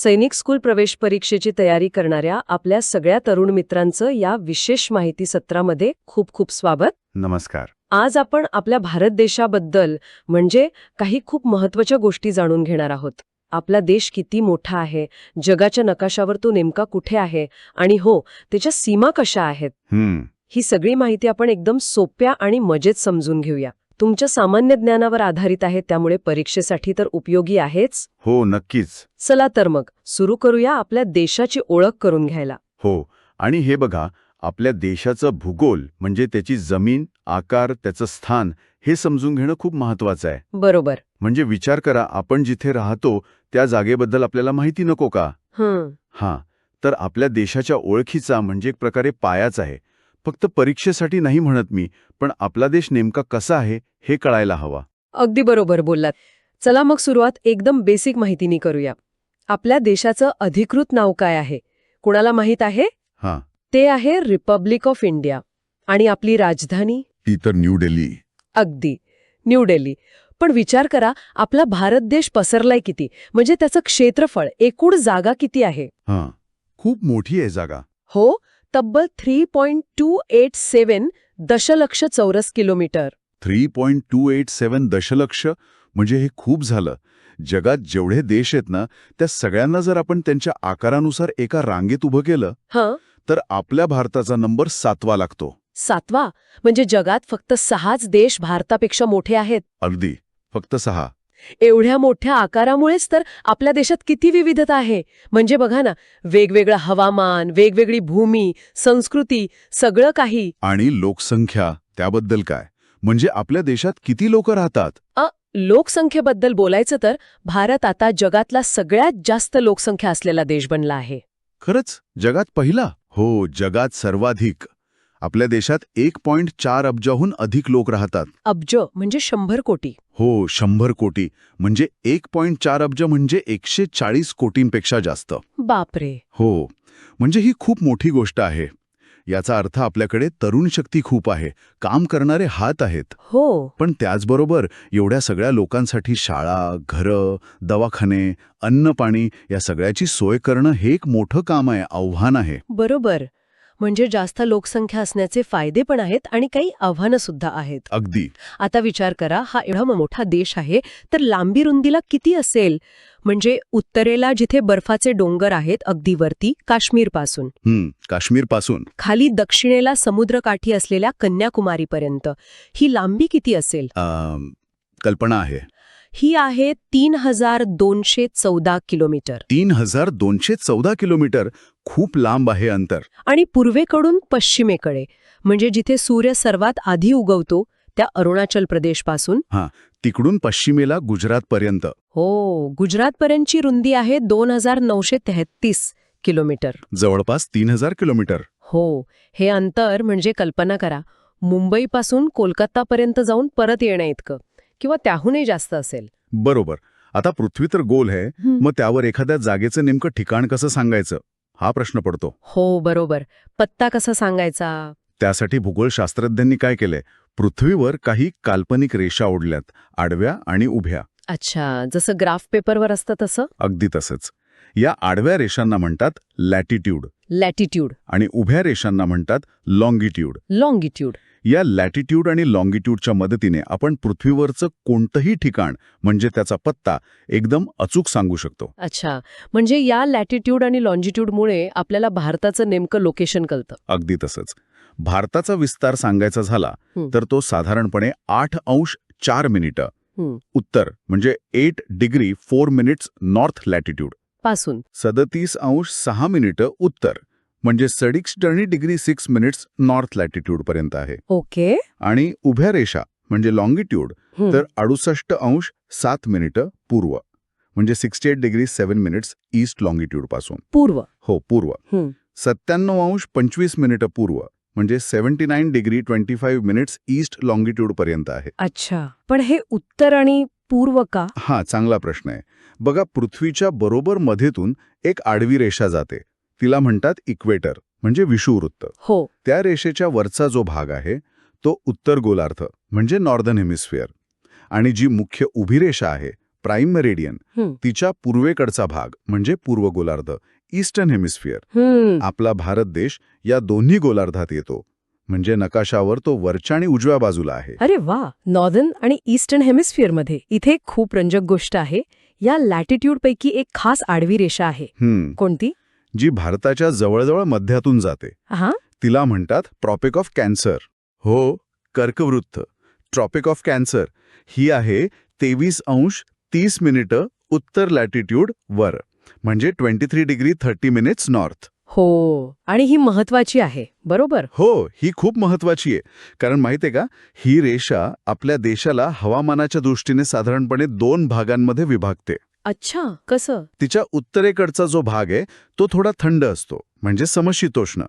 सैनिक स्कूल प्रवेश परीक्षेची तयारी करणाऱ्या आपल्या सगळ्या तरुण मित्रांचं या विशेष माहिती सत्रामध्ये खूप खूप स्वागत. नमस्कार. आज आपण आपल्या भारत देशाबद्दल म्हणजे काही खूप महत्त्वाच्या गोष्टी जाणून घेणार आहोत. आपला देश किती मोठा आहे, जगाच्या नकाशावर तो नेमका कुठे आहे आणि हो, त्याच्या सीमा कशा आहेत. ही सगळी माहिती आपण एकदम सोप्या आणि मजेत समजून घेऊया. तुमच्या सामान्य ज्ञानावर आधारित आहे, त्यामुळे परीक्षेसाठी तर उपयोगी आहेच. हो, नक्कीच. चला तर मग सुरू करूया आपल्या देशाची ओळख करून घ्यायला. हो, आणि हे बघा, आपल्या देशाचं भूगोल म्हणजे त्याची जमीन, आकार, त्याचं स्थान हे समजून घेणं खूप महत्वाचं आहे. बरोबर. म्हणजे विचार करा, आपण जिथे राहतो त्या जागेबद्दल आपल्याला माहिती नको का? हां, तर आपल्या देशाच्या ओळखीचा म्हणजे एक प्रकारे पायाच आहे. फक्त परीक्षेसाठी नाही म्हणत मी, पण आपला देश नेमका कसा आहे हे कळायला हवा. अगदी बरोबर बोललात. चला मग सुरुवात एकदम बेसिक माहितीनी करूया. आपल्या देशाचं अधिकृत नाव काय आहे? कुणाला माहित आहे? हां, ते आहे रिपब्लिक ऑफ इंडिया. आणि आपली राजधानी? ती तर न्यू दिल्ली. अगदी, न्यू दिल्ली. पण विचार करा, आपला भारत देश पसरलाय किती, म्हणजे त्याचं क्षेत्रफळ, एकूण जागा किती आहे? हां, खूप मोठी आहे जागा. हो, तब्बल 3.287 दशलक्ष चौरस किलोमीटर. 3.287 दशलक्ष म्हणजे हे खूप झालं. जगात जेवढे देश आहेत ना, त्या सगळ्यांना जर आपण त्यांच्या आकारानुसार एका रांगेत उभं केलं तर आपल्या भारताचा नंबर 7वा लागतो. 7वा? म्हणजे जगात फक्त 6च देश भारतापेक्षा मोठे आहेत. अगदी, फक्त 6. एवढ्या मोठ्या आकारामुळेच तर आपल्या देशात किती विविधता आहे. म्हणजे बघा ना, वेगवेगळं हवामान, वेगवेगळी भूमी, संस्कृती, सगळं काही. आणि लोकसंख्या, त्याबद्दल काय? म्हणजे आपल्या देशात किती लोक राहतात? लोकसंख्येबद्दल बोलायचं तर भारत आता जगातला सगळ्यात जास्त लोकसंख्या असलेला देश बनला आहे. खरंच? जगात पहिला? हो, जगात सर्वाधिक. आपल्या देशात 1.4 अब्जाहून अधिक लोक राहतात. अब्ज म्हणजे 100 कोटी. हो, 100 कोटी. म्हणजे 1.4 अब्ज म्हणजे 140 कोटींपेक्षा जास्त. बापरे. हो, म्हणजे ही खूप मोठी गोष्ट आहे. याचा अर्थ आपल्याकडे तरुण शक्ती खूप आहे, काम करणारे हात आहेत. हो. पण त्याचबरोबर एवढ्या सगळ्या लोकांसाठी शाळा, घरं, दवाखाने, अन्न पाणी या सगळ्याची सोय करणं हे एक मोठं काम आहे, आव्हान आहे. बरोबर. म्हणजे जास्त लोकसंख्या असण्याचे फायदे पण आहेत आणि काही आव्हानं सुद्धा आहेत. अगदी. आता विचार करा, हा एवढा मोठा देश आहे, तर लांबी रुंदीला किती असेल? म्हणजे उत्तरेला जिथे बर्फाचे डोंगर आहेत अगदी वरती, काश्मीरपासून, काश्मीरपासून खाली दक्षिणेला समुद्रकाठी असलेल्या कन्याकुमारीपर्यंत ही लांबी किती असेल? कल्पना आहे. ही आहे 3214 किलोमीटर. 3214 किलोमीटर. खूप लांब आहे अंतर. आणि पूर्वेकडून पश्चिमेकडे, म्हणजे जिथे सूर्य सर्वात आधी उगवतो, त्या अरुणाचल प्रदेशपासून तिकडून पश्चिमेला गुजरातपर्यंत. हो, गुजरातपर्यंतची रुंदी आहे 2933 किलोमीटर. जवळपास 3000 किलोमीटर. हो, हे अंतर म्हणजे कल्पना करा, मुंबईपासून कोलकातापर्यंत जाऊन परत येण्या इतकं, किंवा त्याहूनही जास्त असेल. बरोबर. आता पृथ्वी तर गोल आहे, मग त्यावर एखाद्या जागेचं नेमकं ठिकाण कसं सांगायचं हा प्रश्न पडतो. हो, बरोबर. पत्ता कसा सांगायचा? त्यासाठी भूगोलशास्त्रज्ञांनी काय केलंय, पृथ्वीवर काही काल्पनिक रेषा ओढल्यात, आडव्या आणि उभ्या. अच्छा, जसं ग्राफ पेपरवर असतं तसं? अगदी तसंच. या आडव्या रेषांना म्हणतात लॅटिट्यूड. लॅटिट्यूड. आणि उभ्या रेषांना म्हणतात लॉंगिट्यूड. लॉंगिट्यूड. या लॅटिट्यूड आणि लॉंगिट्यूडच्या मदतीने आपण पृथ्वीवरचं कोणतंही ठिकाण म्हणजे त्याचा पत्ता एकदम अचूक सांगू शकतो. अच्छा, म्हणजे या लॅटिट्यूड आणि लॉंजिट्यूडमुळे आपल्याला भारताचं नेमकं लोकेशन कळतं. अगदी तसंच. भारताचा विस्तार सांगायचा झाला तर तो साधारणपणे 8°4' उत्तर म्हणजे 8 डिग्री 4 मिनिट्स नॉर्थ लॅटिट्यूड पासून 37°6' उत्तर म्हणजे 36 डिग्री 6 मिनिट्स नॉर्थ लॅटिट्यूड पर्यंत आहे. ओके. आणि उभ्या रेषा म्हणजे लॉंगिट्यूड तर 68°7' पूर्व म्हणजे 68 डिग्री 7 मिनिट्स ईस्ट लॉंगिट्यूड पासून. पूर्व. हो, पूर्व. 97°25' पूर्व म्हणजे 79 डिग्री 25 मिनिट्स ईस्ट लॉंगिट्यूड पर्यंत आहे. अच्छा, पण हे उत्तर आणि पूर्व का? हा चांगला प्रश्न आहे. बघा, पृथ्वीच्या बरोबर मध्येतून एक आडवी रेषा जाते, तिला म्हणतात इक्वेटर म्हणजे विषुववृत्त. हो. त्या रेषेच्या वरचा जो भाग आहे तो उत्तर गोलार्ध म्हणजे नॉर्दर्न हेमिस्फिअर. आणि जी मुख्य उभी रेषा आहे प्राईम मेरिडियन, हं. तिच्या पूर्वेकडचा भाग म्हणजे पूर्व गोलार्ध, ईस्टर्न हेमिस्फिअर. आपला भारत देश या दोन्ही गोलार्धात येतो. म्हणजे नकाशावर तो वरच्या आणि उजव्या बाजूला आहे. अरे वा, नॉर्दर्न आणि ईस्टर्न हेमिस्फिअरमध्ये. इथे एक खूप रंजक गोष्ट आहे. या लॅटिट्यूडपैकी एक खास आडवी रेषा आहे. कोणती? जी भारताच्या जवळजवळ मध्यातून जाते. हा, तिला म्हणतात ट्रॉपिक ऑफ कॅन्सर. हो, कर्कवृत्त. ट्रॉपिक ऑफ कॅन्सर ही आहे 23°30' उत्तर लॅटिट्यूड वर, म्हणजे 23°30' नॉर्थ. हो, आणि ही महत्वाची आहे, बरोबर? हो, ही खूप महत्वाची आहे. कारण माहितीये का, ही रेषा आपल्या देशाला हवामानाच्या दृष्टीने साधारणपणे 2 भागांमध्ये विभागते. अच्छा, कसं? तिच्या उत्तरेकडचा जो भाग आहे तो थोडा थंड असतो, म्हणजे समशीतोष्ण,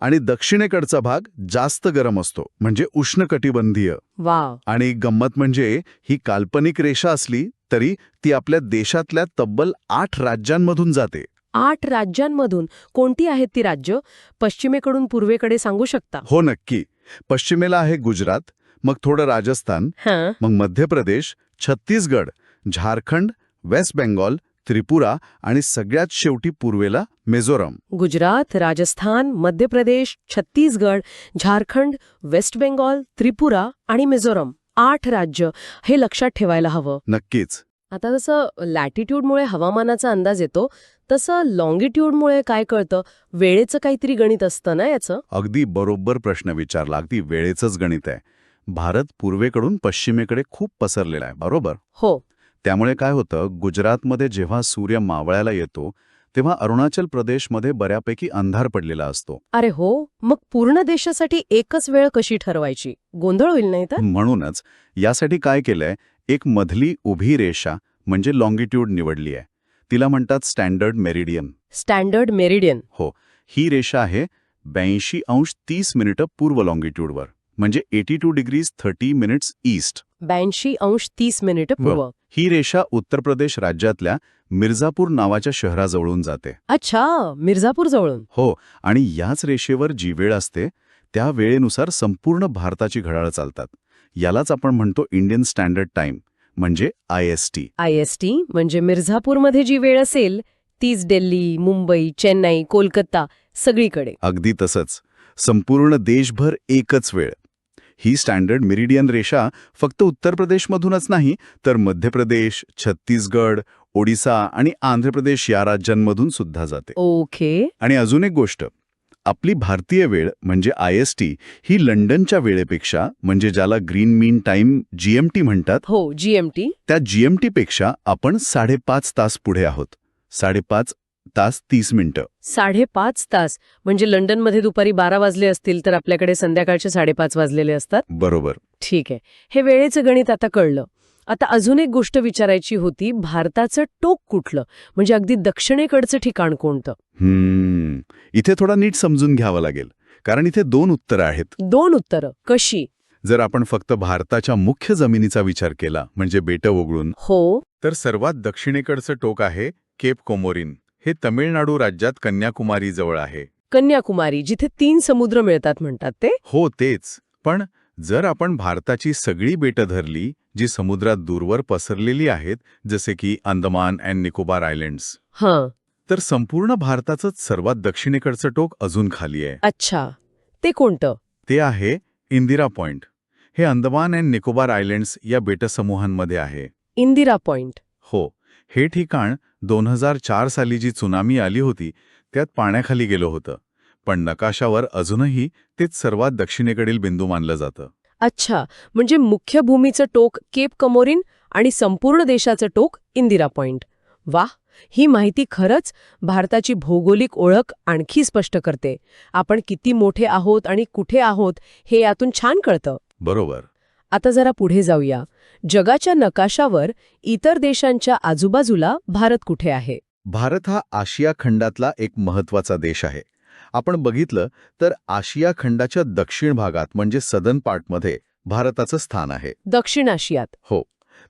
आणि दक्षिणेकडचा भाग जास्त गरम असतो, म्हणजे उष्णकटिबंधीय. वाव. आणि गंमत म्हणजे ही काल्पनिक रेषा असली तरी ती आपल्या देशातल्या तब्बल 8 राज्यांमधून जाते. 8 राज्यांमधून. कोणती आहेत ती राज्य? पश्चिमेकडून पूर्वेकडे सांगू शकता? हो, नक्की. पश्चिमेला आहे गुजरात, मग थोडं राजस्थान, हां. मग मध्य प्रदेश, छत्तीसगड, झारखंड, वेस्ट बेंगॉल, त्रिपुरा आणि सगळ्यात शेवटी पूर्वेला मिझोरम. गुजरात, राजस्थान, मध्य प्रदेश, छत्तीसगड, झारखंड, वेस्ट बेंगॉल, त्रिपुरा आणि मिझोरम. 8 राज्य. हे लक्षात ठेवायला हवं. नक्कीच. आता जसं लॅटिट्यूडमुळे हवामानाचा अंदाज येतो, तसं लॉंगिट्यूडमुळे काय कळतं? वेळेचं काहीतरी गणित असतं ना याचं? अगदी बरोबर प्रश्न विचारला. अगदी वेळेचंच गणित आहे. भारत पूर्वेकडून पश्चिमेकडे खूप पसरलेला आहे, बरोबर? हो. त्यामुळे काय होतं, गुजरातमध्ये जेव्हा सूर्य मावळायला येतो तेव्हा अरुणाचल प्रदेशमध्ये बऱ्यापैकी अंधार पडलेला असतो. अरे हो, मग पूर्ण देशासाठी एकच वेळ कशी ठरवायची? गोंधळ होईल नाही तर? म्हणूनच यासाठी काय केलंय, एक मधली उभी रेषा म्हणजे लॉंगिट्यूड निवडली आहे. तिला म्हणतात स्टँडर्ड मेरिडियन. Standard meridian. हो, ही रेषा आहे 82°30' पूर्व लॉंगिट्यूडवर, म्हणजे 82°30' ईस्ट. 82°30' पूर्व. ही रेषा उत्तर प्रदेश राज्यातल्या मिर्झापूर नावाच्या शहराजवळून जाते. अच्छा, मिर्झापूर जवळून. हो, आणि याच रेषेवर जी वेळ असते त्या वेळेनुसार संपूर्ण भारताची घड्याळं चालतात. यालाच आपण म्हणतो इंडियन स्टँडर्ड टाइम, म्हणजे IST. IST म्हणजे मिर्झापूरमध्ये जी वेळ असेल तीच दिल्ली, मुंबई, चेन्नई, कोलकाता सगळीकडे. अगदी तसंच. संपूर्ण देशभर एकच वेळ. ही स्टँडर्ड मेरिडियन रेषा फक्त उत्तर प्रदेशमधूनच नाही, तर मध्य प्रदेश, छत्तीसगड, ओडिसा आणि आंध्र प्रदेश या राज्यांमधून सुद्धा जाते. ओके. आणि अजून एक गोष्ट, आपली भारतीय वेळ म्हणजे IST ही लंडनच्या वेळेपेक्षा, म्हणजे ज्याला ग्रीन मीन टाइम GMT म्हणतात, हो, GMT. त्या GMT पेक्षा आपण 5.5 तास पुढे आहोत. 5.5 तास 30 मिनिटं. 5.5 तास म्हणजे लंडनमध्ये दुपारी 12 वाजले असतील तर आपल्याकडे संध्याकाळचे 5:30 वाजलेले असतात. बरोबर. ठीक आहे. हे वेळेचं गणित आता कळलं. आता अजून एक गोष्ट विचारायची होती, भारताचं टोक कुठलं? म्हणजे अगदी दक्षिणेकडचं ठिकाण कोणतं? इथे थोडा नीट समजून घ्यावं लागेल, कारण इथे 2 उत्तरं आहेत. 2 उत्तरं. कशी? जर आपण फक्त भारताच्या मुख्य जमिनीचा विचार केला, म्हणजे बेटं वगळून, हो. तर सर्वात दक्षिणेकडचं टोक आहे केप कोमोरिन. हे तमिळनाडू राज्यात कन्याकुमारी जवळ आहे. कन्याकुमारी, जिथे 3 समुद्र मिळतात म्हणतात ते? हो, तेच. पण जर आपण भारताची सगळी बेटं धरली जी समुद्रात दूरवर पसरलेली आहेत, जसे की अंदमान अँड निकोबार आयलँड्स, हां. तर संपूर्ण भारताचंच सर्वात दक्षिणेकडचं टोक अजून खाली आहे. अच्छा. ते कोणतं? ते आहे इंदिरा पॉइंट. हे अंदमान अँड निकोबार आयलँड्स या बेटसमूहांमध्ये आहे. इंदिरा पॉइंट. हो, हे ठिकाण 2004 साली जी त्सुनामी आली होती त्यात पाण्याखाली गेलं होतं. पण नकाशावर अजूनही तेच सर्वात दक्षिणेकडील बिंदू मानलं जातं. अच्छा, म्हणजे मुख्य भूमीचं टोक केप कमोरिन आणि संपूर्ण देशाचं टोक इंदिरा पॉइंट. वाह, ही माहिती खरंच भारताची भौगोलिक ओळख आणखी स्पष्ट करते. आपण किती मोठे आहोत आणि कुठे आहोत हे यातून छान कळतं. बरोबर. आता जरा पुढे जाऊया. जगाच्या नकाशावर इतर देशांच्या आजूबाजूला भारत कुठे आहे? भारत हा आशिया खंडातला एक महत्वाचा देश आहे. आपण बघितलं तर आशिया खंडाच्या दक्षिण भागात म्हणजे सदर्न पार्टमध्ये भारताचं स्थान आहे. दक्षिण आशियात. हो,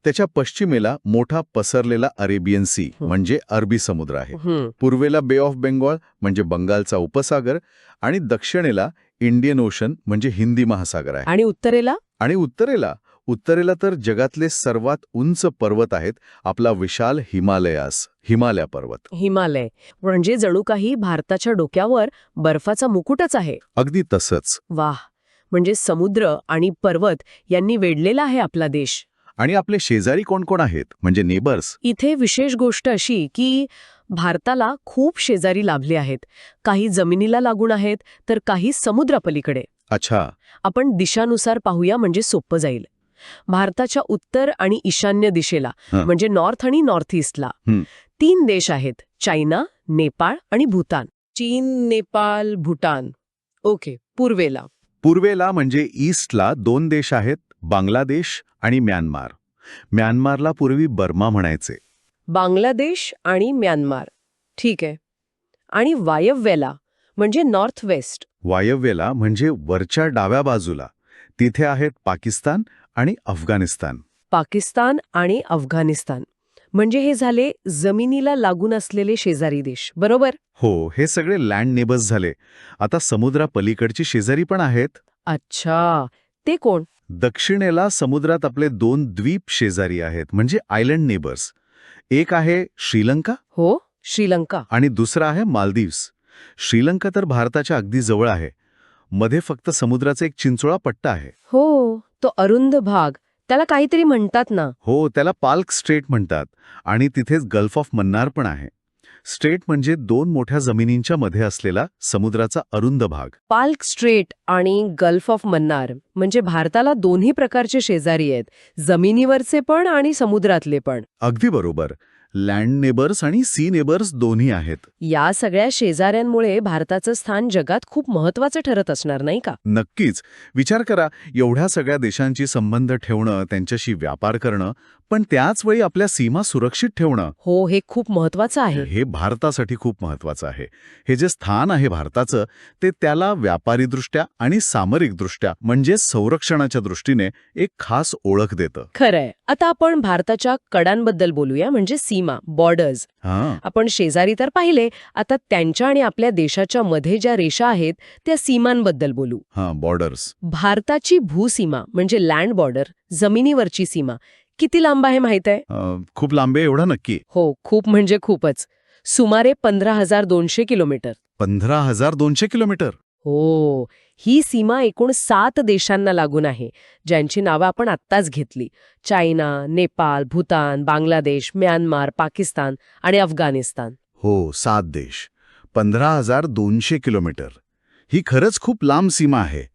त्याच्या पश्चिमेला मोठा पसरलेला अरेबियन सी म्हणजे अरबी समुद्र आहे. पूर्वेला बे ऑफ बेंगॉल म्हणजे बंगालचा उपसागर आणि दक्षिणेला इंडियन ओशन म्हणजे हिंदी महासागर आहे. आणि उत्तरेला? उत्तरेला तर जगातले सर्वात उंच पर्वत आहेत आपला विशाल हिमालय पर्वत. हिमालय म्हणजे जणू काही भारताच्या डोक्यावर बर्फाचा मुकुटच आहे. अगदी तसंच. वाह, म्हणजे समुद्र आणि पर्वत यांनी वेढलेला आहे आपला देश. आणि आपले शेजारी कोण कोण आहेत म्हणजे नेबर्स? इथे विशेष गोष्ट अशी की भारताला खूप शेजारी लाभले आहेत. काही जमिनीला लागून आहेत तर काही समुद्रापलीकडे. अच्छा. आपण दिशानुसार पाहूया म्हणजे सोपं जाईल. भारताच्या उत्तर आणि ईशान्य दिशेला हं. म्हणजे नॉर्थ आणि नॉर्थ ईस्टला हं. 3 देश आहेत, चायना, नेपाळ आणि भूतान. चीन, नेपाळ, भूतान. ओके. पूर्वेला म्हणजे ईस्टला 2 देश आहेत, बांगलादेश आणि म्यानमार. म्यानमारला पूर्वी बर्मा म्हणायचे. बांगलादेश आणि म्यानमार. ठीक आहे. आणि वायव्येला म्हणजे नॉर्थ वेस्ट. वायव्येला म्हणजे वरच्या डाव्या बाजूला तिथे आहेत पाकिस्तान आणि अफगाणिस्तान. पाकिस्तान आणि अफगाणिस्तान म्हणजे हे झाले जमिनीला लागून असलेले शेजारी देश, बरोबर? हो, हे सगळे लँड नेबर्स झाले. आता समुद्रापलीकडची शेजारी पण आहेत. अच्छा, ते कोण? दक्षिणेला समुद्रात आपले 2 द्वीप शेजारी आहेत म्हणजे आयलंड नेबर्स. एक आहे श्रीलंका हो, श्रीलंका. आणि दुसरा आहे मालदीव्स. श्रीलंका तर भारताच्या अगदी जवळ आहे. मध्ये फक्त समुद्राचा एक चिंचोळा पट्टा आहे. हो, तो अरुंद भाग. त्याला काहीतरी म्हणतात ना. हो, त्याला पाल्क स्ट्रेट म्हणतात आणि तिथेच गल्फ ऑफ मन्नार पण आहे. स्ट्रेट म्हणजे 2 मोठ्या जमिनींच्या मध्ये असलेला समुद्राचा अरुंद भाग. पाल्क स्ट्रेट आणि गल्फ ऑफ मन्नार म्हणजे भारताला दोन्ही प्रकारचे शेजारी आहेत, जमिनीवरचे पण आणि समुद्रातले पण. अगदी बरोबर. लँड नेबर्स आणि सी नेबर्स दोन्ही आहेत. या सगळ्या शेजाऱ्यांमुळे भारताचं स्थान जगात खूप महत्वाचं ठरत असणार, नाही का? नक्कीच. विचार करा, एवढ्या सगळ्या देशांची संबंध ठेवणं, त्यांच्याशी व्यापार करणं, पण त्याच वेळी आपल्या सीमा सुरक्षित ठेवणं. हो, हे खूप महत्वाचं आहे. हे भारतासाठी खूप महत्वाचं आहे. हे जे स्थान आहे भारताचं, ते त्याला व्यापारीदृष्ट्या आणि सामरिकदृष्ट्या म्हणजे संरक्षणाच्या दृष्टीने एक खास ओळख देतं. खरंय. आता आपण भारताच्या कडांबद्दल बोलूया, म्हणजे सीमा, बॉर्डर्स. हां. आपण शेजारी तर पाहिले, आता त्यांच्या आणि आपल्या देशाच्या मध्ये ज्या रेषा आहेत त्या सीमांबद्दल बोलू. हां, बॉर्डर्स. भारताची भूसीमा म्हणजे लँड बॉर्डर, जमिनीवरची सीमा किती लांब आहे माहित आहे? खूप लांब आहे एवढा नक्की? हो, खूप म्हणजे खूपच. सुमारे 15,200 किलोमीटर. 15,200 किलोमीटर? हो, ही सीमा एकूण 7 देशांना लागून आहे, ज्यांची नावं आपण आत्ताच घेतली. चायना, नेपाळ, भूतान, बांगलादेश, म्यानमार, पाकिस्तान आणि अफगाणिस्तान. हो, 7 देश. 15,200 किलोमीटर. ही खरंच खूप लांब सीमा आहे.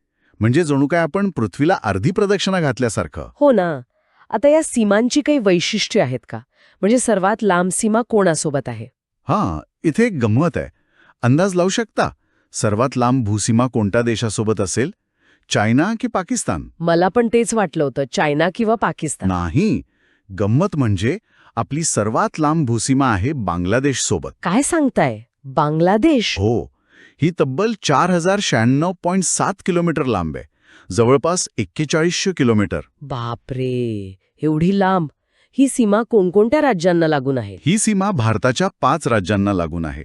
म्हणजे जणू काय आपण पृथ्वीला अर्धी प्रदक्षिणा घातल्यासारखं. हो ना. आता या सीमांची काही वैशिष्ट्ये आहेत का? म्हणजे सर्वात लांब सीमा कोणासोबत आहे? हां, इथे एक गंमत आहे. अंदाज लावू शकता? सर्वात लांब भूसीमा कोणत्या देशासोबत असेल? चायना की पाकिस्तान? मला पण तेच वाटलं होतं, चायना किंवा पाकिस्तान. नाही. गंमत म्हणजे आपली सर्वात लांब भूसीमा आहे बांगलादेश सोबत. काय सांगताय? बांगलादेश? हो, ही तब्बल 4,096.7 किलोमीटर लांब आहे. जवळपास 4100 किलोमीटर. बापरे, एवढी लांब. ही सीमा कोणकोणत्या राज्यांना लागून आहे? ही सीमा भारताच्या 5 राज्यांना लागून आहे.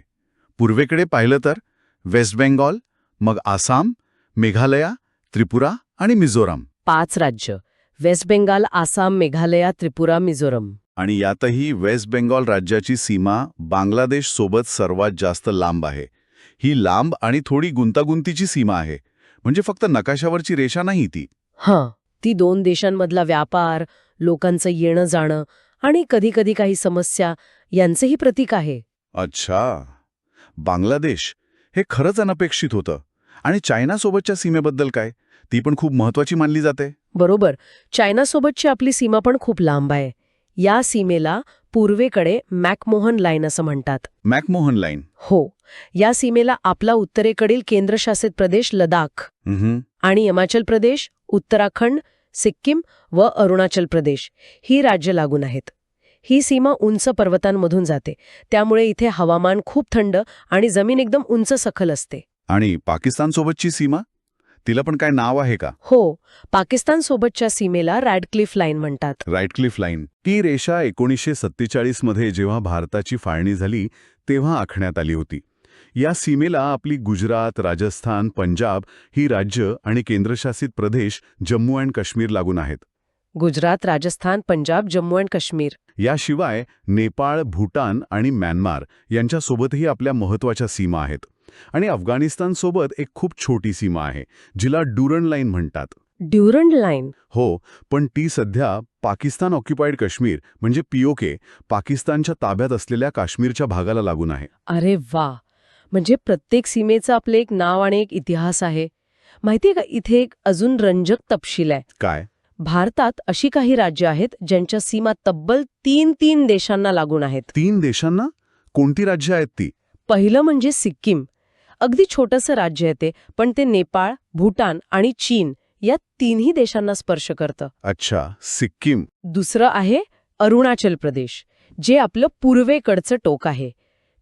पूर्वेकडे पाहिलं तर वेस्ट बेंगॉल, मग आसाम, मेघालया, त्रिपुरा आणि मिझोराम. 5 राज्य: वेस्ट बेंगाल, आसाम, मेघालया, त्रिपुरा, मिझोरम. आणि यातही वेस्ट बेंगॉल राज्याची सीमा बांगलादेश सोबत सर्वात जास्त लांब आहे. ही लांब आणि थोडी गुंतागुंतीची सीमा आहे. म्हणजे फक्त नकाशावरची रेषा नाही ती. हां, ती 2 देशांमधला व्यापार, लोकांचं येणं जाणं आणि कधी-कधी काही समस्या यांचंही प्रतीक आहे. अच्छा. बांगलादेश हे खरंच अनपेक्षित होतं. आणि चायनासोबतच्या सीमेबद्दल काय? ती पण खूप महत्वाची मानली जाते. बरोबर. चायनासोबतची आपली सीमा पण खूप लांब आहे. या सीमेला पूर्वेकडे मॅकमोहन लाईन असं म्हणतात. McMahon line? हो. या सीमेला आपला उत्तरेकडील केंद्रशासित प्रदेश लडाख आणि हिमाचल प्रदेश, उत्तराखंड, सिक्कीम व अरुणाचल प्रदेश ही राज्य लागून आहेत. ही सीमा उंच पर्वतांमधून जाते, त्यामुळे इथे हवामान खूप थंड आणि जमीन एकदम उंच सखल असते. आणि पाकिस्तानसोबतची सीमा? तिला पण काय नाव आहे का? हो, पाकिस्तानसोबतच्या सीमेला रॅडक्लिफ लाईन म्हणतात. राईटक्लिफ लाईन. ती रेषा 1947 मध्ये जेव्हा भारताची फाळणी झाली तेव्हा आखण्यात आली होती. या सीमेला आपली गुजरात, राजस्थान, पंजाब ही राज्य आणि केंद्रशासित प्रदेश जम्मू अँड काश्मीर लागून आहेत. गुजरात, राजस्थान, पंजाब, जम्मू अँड काश्मीर. याशिवाय नेपाळ, भूटान आणि म्यानमार यांच्यासोबतही आपल्या महत्त्वाच्या सीमा आहेत. आणि अफगाणिस्तानसोबत एक खूप छोटी सीमा आहे, जिला ड्युरंड लाईन म्हणतात. ड्युरंड लाईन. हो, पण ती सध्या पाकिस्तान ऑक्युपाईड काश्मीर म्हणजे पीओके, पाकिस्तानच्या ताब्यात असलेल्या काश्मीरच्या भागाला लागून आहे. अरे वा, म्हणजे प्रत्येक सीमेचं आपलं एक नाव आणि एक इतिहास आहे. माहितीये का, इथे एक अजून रंजक तपशील आहे. काय? भारतात अशी काही राज्य आहेत ज्यांच्या सीमा तब्बल 3 देशांना लागून आहेत. 3 देशांना? कोणती राज्य आहेत ती? पहिलं म्हणजे सिक्कीम. अगदी छोटंसं राज्य आहे ते, पण ते नेपाळ, भूटान आणि चीन या 3ही देशांना स्पर्श करतं. अच्छा, सिक्कीम. दुसरं आहे अरुणाचल प्रदेश, जे आपलं पूर्वेकडचं टोक आहे.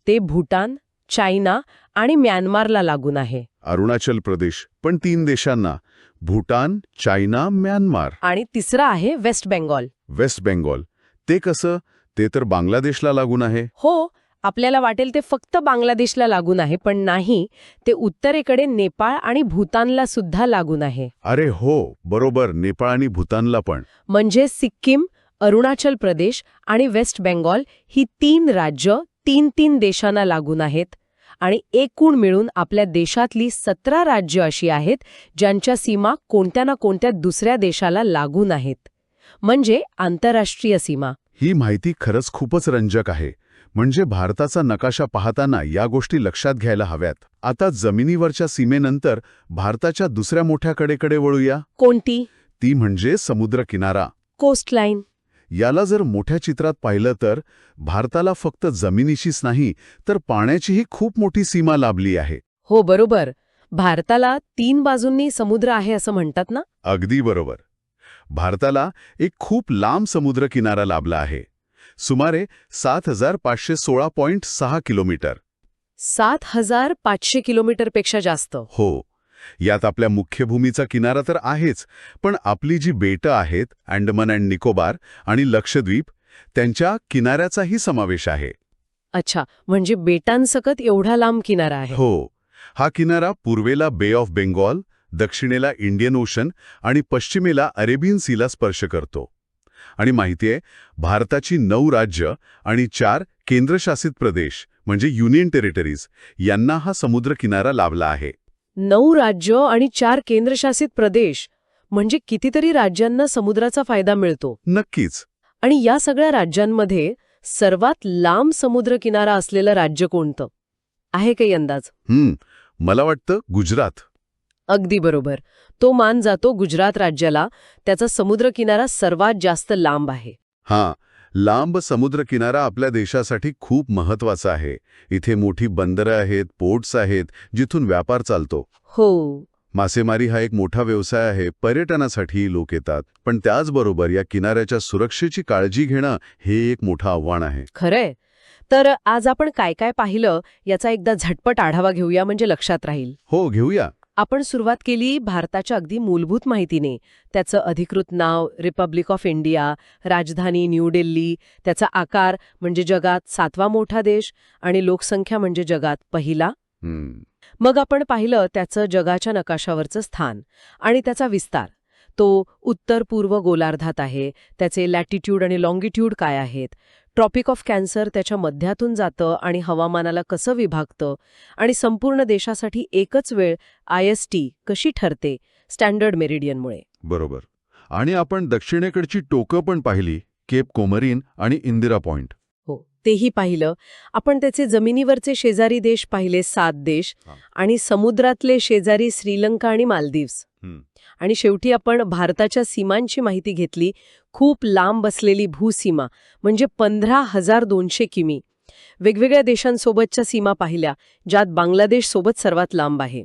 ते भूटान, चायना आणि म्यानमारला लागून आहे. अरुणाचल प्रदेश, पण 3 देशांना. Bhutan, China, Myanmar. आणि तिसरं आहे वेस्ट बेंगॉल. Waste Bengal. ते कसं? ते तर बांगलादेशला लागून आहे. हो, आपल्याला वाटेल ते फक्त बांगलादेशला लागून आहे, पण नाही. ते उत्तरेकडे नेपाळ आणि भूतानला सुद्धा लागून आहे. अरे हो, बरोबर, नेपाळ आणि भूतानला पण. म्हणजे सिक्कीम, अरुणाचल प्रदेश आणि वेस्ट बेंगॉल ही 3 राज्य 3 देशांना लागून आहेत. आणि एकूण मिळून आपल्या देशातली 17 राज्य अशी आहेत ज्यांच्या सीमा कोणत्या ना कोणत्या दुसऱ्या देशाला लागून आहेत. म्हणजे आंतरराष्ट्रीय सीमा. ही माहिती खरंच खूपच रंजक आहे. म्हणजे भारताचा नकाशा पाहताना या गोष्टी लक्षात घ्यायला हव्यात. आता जमिनीवरच्या सीमेनंतर भारताच्या दुसऱ्या मोठ्या कडेकडे वळूया. कोणती? ती म्हणजे समुद्रकिनारा. कोस्टलाईन. याला जर मोठ्या चित्रात पाहिलं तर भारताला फक्त जमिनीचीच नाही तर पाण्याचीही खूप मोठी सीमा लाभली आहे. हो, बरोबर. भारताला 3 बाजूंनी समुद्र आहे असं म्हणतात ना? अगदी बरोबर. भारताला एक खूप लांब समुद्रकिनारा लाभला आहे. सुमारे 7516.6 किलोमीटर. 7500 किलोमीटरपेक्षा जास्त. हो. यात आपल्या मुख्य भूमीचा किनारा तर आहेच, पण आपली जी बेटं आहेत, अंडमान अँड निकोबार आणि लक्षद्वीप, त्यांच्या किनाऱ्याचाही समावेश आहे. अच्छा, म्हणजे बेटांसकट एवढा लांब किनारा आहे. हो. हा किनारा पूर्वेला बे ऑफ बेंगॉल, दक्षिणेला इंडियन ओशन आणि पश्चिमेला अरेबियन सीला स्पर्श करतो. आणि माहितीये, भारताची 9 राज्य आणि 4 केंद्रशासित प्रदेश म्हणजे युनियन टेरिटरीज यांना हा समुद्र किनारा लाभला आहे. 9 राज्य आणि 4 केंद्रशासित प्रदेश, म्हणजे कितीतरी राज्यांना समुद्राचा फायदा मिळतो. नक्कीच. आणि या सगळ्या राज्यांमध्ये सर्वात लांब समुद्रकिनारा असलेलं राज्य कोणतं? आहे काही अंदाज? मला वाटतं गुजरात. अगदी बरोबर. तो मान जातो गुजरात राज्याला. त्याचा समुद्रकिनारा सर्वात जास्त लांब आहे. हां, लांब समुद्रकिनारा आपल्या देशासाठी खूप महत्वाचा आहे. इथे मोठी बंदरं आहेत, पोर्ट्स आहेत, जिथून व्यापार चालतो. हो. मासेमारी हा एक मोठा व्यवसाय आहे. पर्यटनासाठी लोक येतात. पण त्याचबरोबर या किनाऱ्याच्या सुरक्षेची काळजी घेणं हे एक मोठं आव्हान आहे. खरंय. तर आज आपण काय काय पाहिलं याचा एकदा झटपट आढावा घेऊया, म्हणजे लक्षात राहील. हो, घेऊया. आपण सुरुवात केली भारताच्या अगदी मूलभूत माहितीने. त्याचं अधिकृत नाव रिपब्लिक ऑफ इंडिया, राजधानी न्यू दिल्ली, त्याचा आकार म्हणजे जगात 7वा मोठा देश आणि लोकसंख्या म्हणजे जगात पहिला. मग आपण पाहिलं त्याचं जगाच्या नकाशावरचं स्थान आणि त्याचा विस्तार. तो उत्तर-पूर्व गोलार्धात आहे. त्याचे लॅटिट्यूड आणि लॉंगिट्यूड काय आहेत? ट्रॉपिक ऑफ कॅन्सर त्याच्या मध्यातून जातं आणि हवामानाला कसं विभागतं? आणि संपूर्ण देशासाठी एकच वेळ IST कशी ठरते? स्टँडर्ड मेरिडियनमुळे. बरोबर. आणि आपण दक्षिणेकडची टोकं पण पाहिली, केप कोमरीन आणि इंदिरा पॉइंट. हो, तेही पाहिलं. आपण त्याचे जमिनीवरचे शेजारी देश पाहिले, 7 देश. आणि समुद्रातले शेजारी श्रीलंका आणि मालदीव्स. आणि शेवटी आपण भारताच्या सीमांची माहिती घेतली. खूप लांब असलेली भूसीमा म्हणजे 15,200 किमी. वेगवेगळ्या देशांसोबतच्या सीमा पाहिल्या, ज्यात बांगलादेशसोबत सर्वात लांब आहे.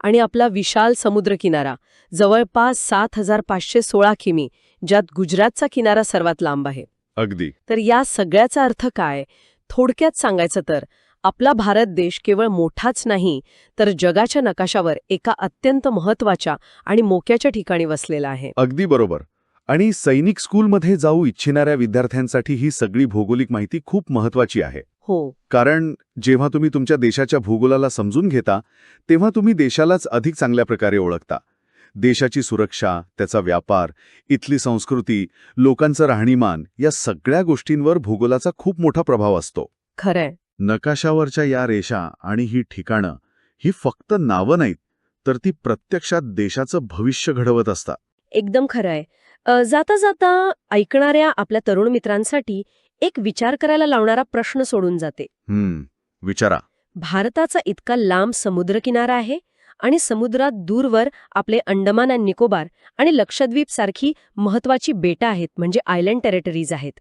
आणि आपला विशाल समुद्रकिनारा जवळपास 7,516 किमी, ज्यात गुजरातचा किनारा सर्वात लांब आहे. अगदी. तर या सगळ्याचा अर्थ काय? थोडक्यात सांगायचं तर आपला भारत देश केवळ मोठाच नाही, तर जगाच्या नकाशावर एका अत्यंत महत्त्वाच्या आणि मोक्याच्या ठिकाणी वसलेला आहे. अगदी बरोबर. आणि सैनिक स्कूलमध्ये जाऊ इच्छिणाऱ्या विद्यार्थ्यांसाठी ही सगळी भौगोलिक माहिती खूप महत्त्वाची आहे. हो. कारण जेव्हा तुम्ही तुमच्या देशाच्या भूगोलाला समजून घेता, तेव्हा तुम्ही देशालाच अधिक चांगल्या प्रकारे ओळखता. देशाची सुरक्षा, त्याचा व्यापार, इथली संस्कृती, लोकांचं राहणीमान या सगळ्या गोष्टींवर भूगोलाचा खूप मोठा प्रभाव असतो. खरंय. नकाशावरच्या या रेषा आणि ही ठिकाणं ही फक्त नावं नाहीत, तर ती प्रत्यक्षात देशाचं भविष्य घडवत असतात. एकदम खरंय. जाता जाता ऐकणाऱ्या आपल्या तरुण मित्रांसाठी एक विचार करायला लावणारा प्रश्न सोडून जाते. विचारा. भारताचा इतका लांब समुद्रकिनारा आहे आणि समुद्रात दूरवर आपले अंडमान आणि निकोबार आणि लक्षद्वीप सारखी महत्वाची बेटं आहेत, म्हणजे आयलँड टेरिटरीज आहेत.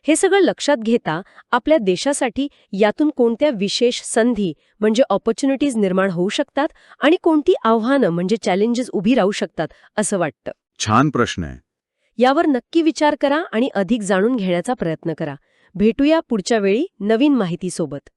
हे सगळं लक्षात घेता आपल्या देशासाठी यातून कोणत्या विशेष संधी म्हणजे ऑपॉर्च्युनिटीज निर्माण होऊ शकतात आणि कोणती आव्हानं म्हणजे चॅलेंजेस उभी राहू शकतात असं वाटतं? छान प्रश्न आहे. यावर नक्की विचार करा आणि अधिक जाणून घेण्याचा प्रयत्न करा. भेटूया पुढच्या वेळी नवीन माहितीसोबत.